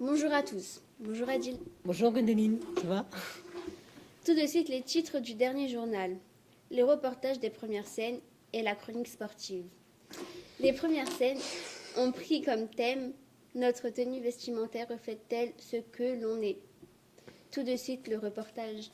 Bonjour à tous. Bonjour Adil. Bonjour Gwendoline, ça va? Tout de suite les titres du dernier journal, les reportages des premières scènes et la chronique sportive. Les premières scènes ont pris comme thème « Notre tenue vestimentaire reflète-t-elle ce que l'on est ?» Tout de suite le reportage.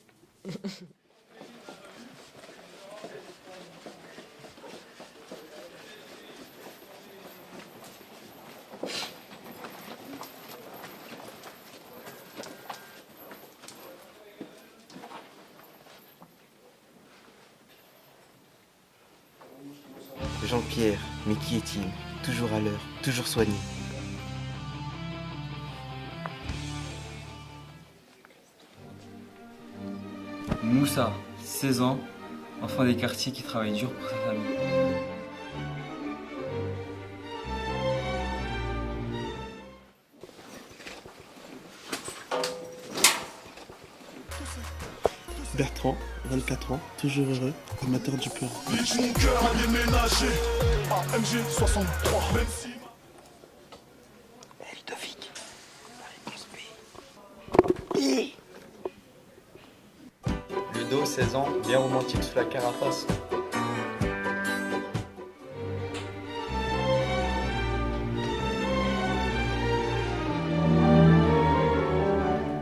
Jean-Pierre, mais qui est-il? Toujours à l'heure, toujours soigné. Moussa, 16 ans, enfant des quartiers qui travaille dur pour sa famille. Bertrand, 24 ans, toujours heureux, amateur du peur. Mon cœur a déménagé à MG 63, même si... Ludovic, la réponse B. Ludo, 16 ans, bien romantique sous la carapace.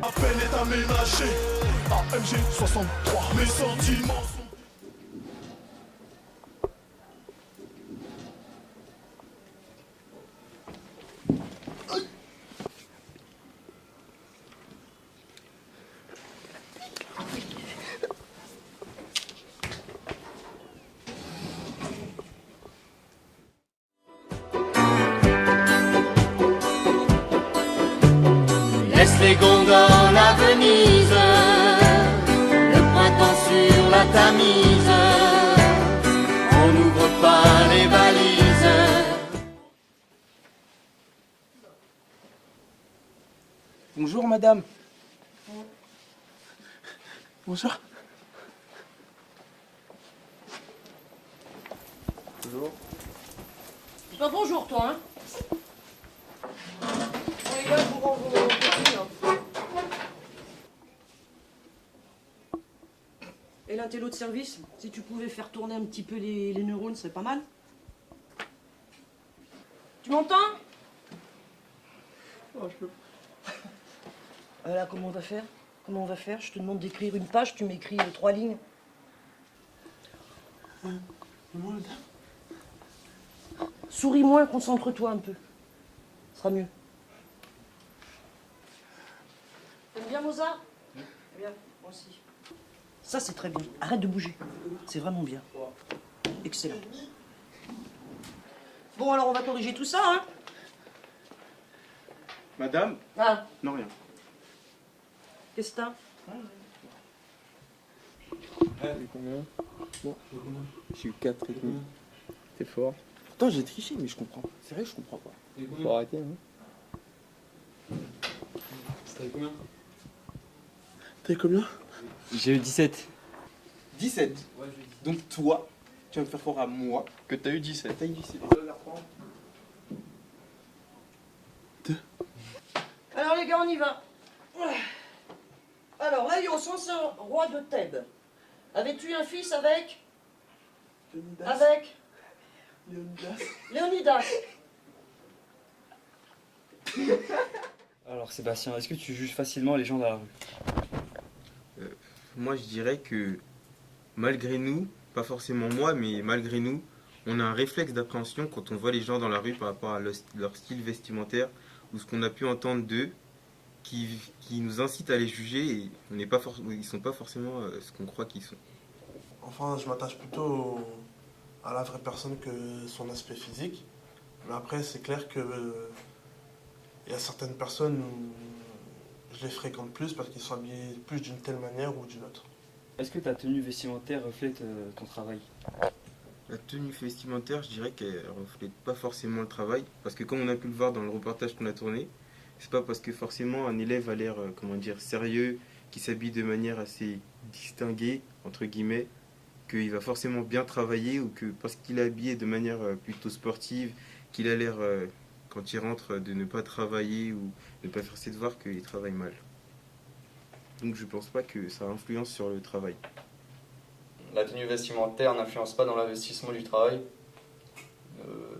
Ma peine est aménagée à MG 63, mes sentiments sont... Laisse les gondoles à Venise, le printemps sur la Tamise, on n'ouvre pas les valises. Bonjour madame. Bonjour. Bonjour. C'est pas bonjour toi, hein? On est là pour rendre vos copies, là. Et l'intello de service, si tu pouvais faire tourner un petit peu les neurones, c'est pas mal. Tu m'entends? Oh, je peux... Là, comment on va faire? Comment on va faire? Je te demande d'écrire une page, tu m'écris 3 lignes. Comment madame? Souris moins, concentre-toi un peu. Ce sera mieux. T'aimes bien Mozart? Très bien, moi aussi. Ça, c'est très bien. Arrête de bouger. C'est vraiment bien. Excellent. Bon, alors on va corriger tout ça, hein? Madame? Ah, Non, rien. qu'est-ce que t'as? J'ai combien? Bon, j'ai eu 4 et demi. T'es fort. Pourtant j'ai triché mais je comprends pas. C'est vrai que je comprends pas. Faut arrêter hein. C'était combien? T'as eu combien? J'ai eu 17. 17. Ouais, j'ai eu 17. Donc toi, tu vas me faire croire à moi Que t'as eu 17. t'as eu 17. Alors les gars, on y va. Alors, Laïos, ancien roi de Thèbes. Avais-tu un fils avec? Léonidas. Avec Léonidas. Léonidas. Alors Sébastien, est-ce que tu juges facilement les gens dans la rue? Moi, je dirais que malgré nous, pas forcément moi, mais malgré nous, on a un réflexe d'appréhension quand on voit les gens dans la rue par rapport à leur style vestimentaire ou ce qu'on a pu entendre d'eux qui nous incite à les juger et on n'est pas ils sont pas forcément ce qu'on croit qu'ils sont. Enfin, je m'attache plutôt à la vraie personne que son aspect physique. Mais après, c'est clair que il y a certaines personnes où je les fréquente plus parce qu'ils sont habillés plus d'une telle manière ou d'une autre. Est-ce que ta tenue vestimentaire reflète ton travail? La tenue vestimentaire, je dirais qu'elle reflète pas forcément le travail parce que comme on a pu le voir dans le reportage qu'on a tourné, c'est pas parce que forcément un élève a l'air sérieux, qui s'habille de manière assez distinguée entre guillemets, qu'il va forcément bien travailler ou que parce qu'il est habillé de manière plutôt sportive, qu'il a l'air quand ils rentrent de ne pas travailler ou ne pas faire ses devoirs qu'ils travaillent mal. Donc je pense pas que ça influence sur le travail. La tenue vestimentaire n'influence pas dans l'investissement du travail.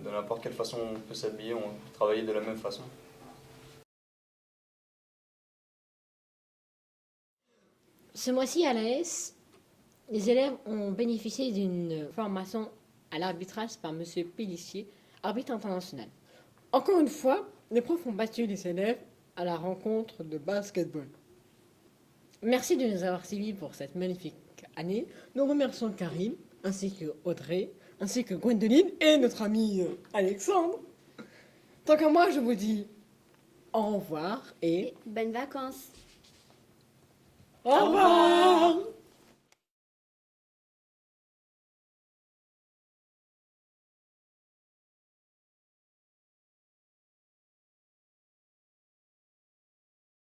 De n'importe quelle façon on peut s'habiller, on peut travailler de la même façon. Ce mois-ci à l'AS, les élèves ont bénéficié d'une formation à l'arbitrage par M. Pellissier, arbitre international. Encore une fois, les profs ont battu les élèves à la rencontre de basketball. Merci de nous avoir suivis pour cette magnifique année. Nous remercions Karine, ainsi que Audrey, ainsi que Gwendoline et notre ami Alexandre. Tant qu'à moi, je vous dis au revoir et Bonnes vacances. au revoir.